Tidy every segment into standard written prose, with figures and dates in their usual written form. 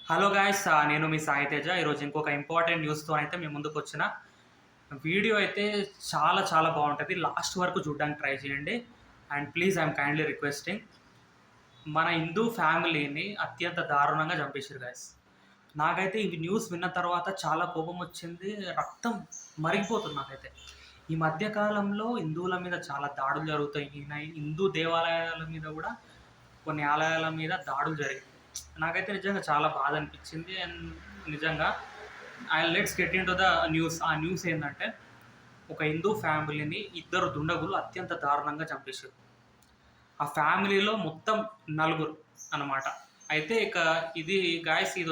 Hello guys, నేను మీ సాయి తేజ. ఈరోజు ఇంకొక ఇంపార్టెంట్ న్యూస్తో అయితే మీ ముందుకు వచ్చిన. వీడియో అయితే చాలా చాలా బాగుంటుంది. లాస్ట్ వరకు చూడడానికి ట్రై చేయండి. And please I'm kindly requesting, మన హిందూ ఫ్యామిలీని అత్యంత దారుణంగా చంపేశారు గాయస్. నాకైతే ఈ న్యూస్ విన్న తర్వాత చాలా కోపం వచ్చింది, రక్తం మరిగిపోతుంది నాకైతే. ఈ మధ్య కాలంలో హిందువుల మీద చాలా దాడులు జరుగుతాయి. హిందూ దేవాలయాల మీద కూడా కొన్ని ఆలయాల మీద దాడులు జరిగాయి. నాకైతే నిజంగా చాలా బాధ అనిపించింది. అండ్ నిజంగా let's get in to the news. ఆ న్యూస్ ఏంటంటే, ఒక హిందూ ఫ్యామిలీని ఇద్దరు దుండగులు అత్యంత దారుణంగా చంపేశారు. ఆ ఫ్యామిలీలో మొత్తం నలుగురు అన్నమాట. అయితే ఇక ఇది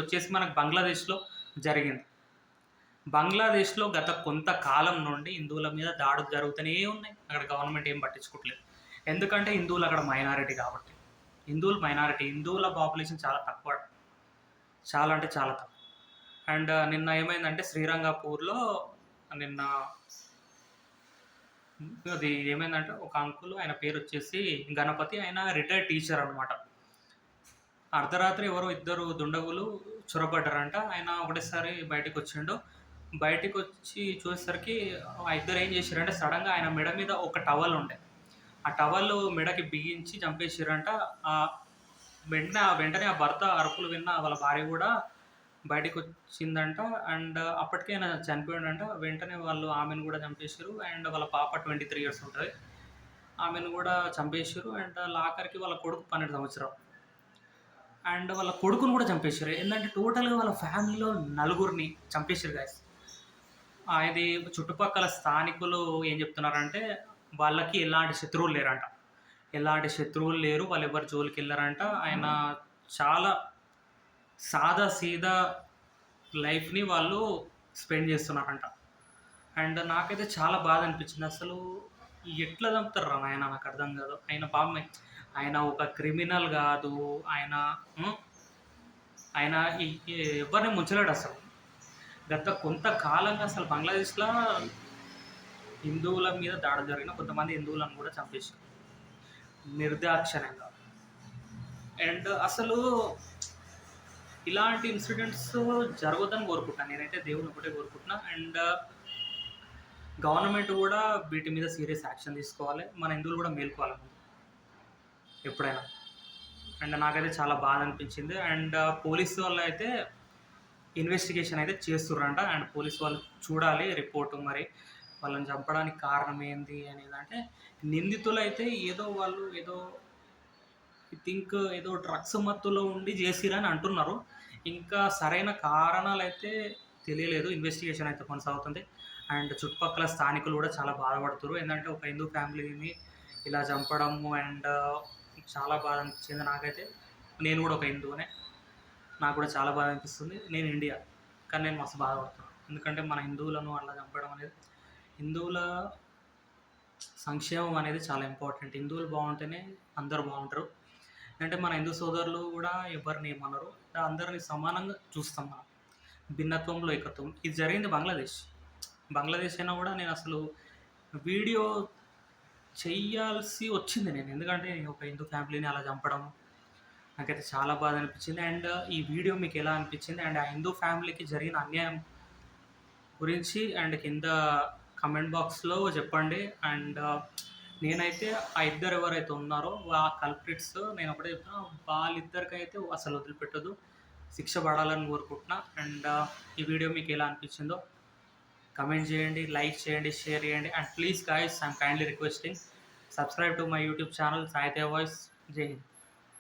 వచ్చేసి మనకు బంగ్లాదేశ్లో జరిగింది. బంగ్లాదేశ్లో గత కొంతకాలం నుండి హిందువుల మీద దాడులు జరుగుతూనే ఉన్నాయి. అక్కడ గవర్నమెంట్ ఏం పట్టించుకోవట్లేదు. ఎందుకంటే హిందువులు అక్కడ మైనారిటీ కాబట్టి. హిందువుల పాపులేషన్ చాలా తక్కువ, చాలా అంటే చాలా తక్కువ. అండ్ నిన్న ఏమైందంటే శ్రీరంగపూర్లో నిన్న అది ఏమైందంటే, ఒక అంకుల్, ఆయన పేరు వచ్చేసి గణపతి, ఆయన రిటైర్డ్ టీచర్ అనమాట. అర్ధరాత్రి ఎవరో ఇద్దరు దుండగులు చొరబడ్డారంట. ఆయన ఒకటేసారి బయటకు వచ్చిండు. బయటకు వచ్చి చూసేసరికి ఆ ఇద్దరు ఏం చేశారంటే, సడన్గా ఆయన మెడ మీద ఒక టవల్ ఉండే, ఆ టవల్ మెడకి బిగించి చంపేసారంట. వెంటనే ఆ భర్త అరుపులు విన్న వాళ్ళ భార్య కూడా బయటకు వచ్చిందంట. అండ్ అప్పటికే ఆయన చనిపోయాడంట. వెంటనే వాళ్ళు ఆమెను కూడా చంపేశారు. అండ్ వాళ్ళ పాప 23 years ఉంటుంది, ఆమెను కూడా చంపేశారు. అండ్ ఆఖరికి వాళ్ళ కొడుకు 12 సంవత్సరాలు, అండ్ వాళ్ళ కొడుకును కూడా చంపేశారు. ఏంటంటే టోటల్గా వాళ్ళ ఫ్యామిలీలో నలుగురిని చంపేశారు గాయస్. ఇది చుట్టుపక్కల స్థానికులు ఏం చెప్తున్నారంటే, వాళ్ళకి ఎలాంటి శత్రువులు లేరంట. వాళ్ళు ఎవరి జోలికి వెళ్ళారంట. ఆయన చాలా సాదా సీదా లైఫ్ని వాళ్ళు స్పెండ్ చేస్తున్నారంట. అండ్ నాకైతే చాలా బాధ అనిపించింది. అసలు ఎట్లా చంపుతారు నాయన, నాకు అర్థం కాదు. ఆయన ఒక క్రిమినల్ కాదు. ఆయన ఎవరిని ముంచలేడు అసలు. గత కొంతకాలంగా అసలు బంగ్లాదేశ్లో హిందువుల మీద దాడి జరిగిన కొంతమంది హిందువులను కూడా చంపేశారు నిర్దాక్షిణ్యంగా. అండ్ అసలు ఇలాంటి ఇన్సిడెంట్స్ జరగదని కోరుకుంటున్నాను నేనైతే, దేవుని ఒకటే కోరుకుంటున్నా. అండ్ గవర్నమెంట్ కూడా వీటి మీద సీరియస్ యాక్షన్ తీసుకోవాలి. మన హిందువులు కూడా మేల్కోవాలి ఎప్పుడైనా. అండ్ నాకైతే చాలా బాధ అనిపించింది. అండ్ పోలీసు వాళ్ళు అయితే ఇన్వెస్టిగేషన్ అయితే చేస్తుర్రంట. అండ్ పోలీసు వాళ్ళు చూడాలి రిపోర్టు, మరి వాళ్ళని చంపడానికి కారణం ఏంది అనేది. అంటే నిందితులు అయితే ఏదో ఏదో డ్రగ్స్ మత్తులో ఉండి చేసిరని అంటున్నారు. ఇంకా సరైన కారణాలు అయితే తెలియలేదు. ఇన్వెస్టిగేషన్ అయితే కొనసాగుతుంది. అండ్ చుట్టుపక్కల స్థానికులు కూడా చాలా బాధపడుతున్నారు. ఏంటంటే ఒక హిందూ ఫ్యామిలీని ఇలా చంపడము. అండ్ చాలా బాధ అనిపించింది నాకైతే. నేను కూడా ఒక హిందువునే, నాకు కూడా చాలా బాధ అనిపిస్తుంది. నేను ఇండియా, కానీ నేను మస్తు బాధపడుతున్నాను. ఎందుకంటే మన హిందువులను అలా చంపడం అనేది, హిందువుల సంక్షేమం అనేది చాలా ఇంపార్టెంట్. హిందువులు బాగుంటేనే అందరూ బాగుంటారు. అంటే మన హిందూ సోదరులు కూడా ఎవరిని ఏమన్నారు, అందరిని సమానంగా చూస్తాం మనం. భిన్నత్వంలో ఏకత్వం. ఇది జరిగింది బంగ్లాదేశ్ అయినా కూడా నేను అసలు వీడియో చెయ్యాల్సి వచ్చింది నేను. ఎందుకంటే ఒక హిందూ ఫ్యామిలీని అలా చంపడం నాకైతే చాలా బాధ అనిపించింది. అండ్ ఈ వీడియో మీకు ఎలా అనిపించింది, అండ్ ఆ హిందూ ఫ్యామిలీకి జరిగిన అన్యాయం గురించి అండ్ కింద కమెంట్ బాక్స్లో చెప్పండి. అండ్ నేనైతే ఆ ఇద్దరు ఎవరైతే ఉన్నారో ఆ కల్ప్రిట్స్, నేను ఒకటే చెప్తున్నా, వాళ్ళిద్దరికైతే అసలు వదిలిపెట్టదు, శిక్ష పడాలని కోరుకుంటున్నా. అండ్ ఈ వీడియో మీకు ఎలా అనిపించిందో కమెంట్ చేయండి, లైక్ చేయండి, షేర్ చేయండి. And please guys, I'm kindly requesting, subscribe to my YouTube channel Sai Teja voice. జై హింద్.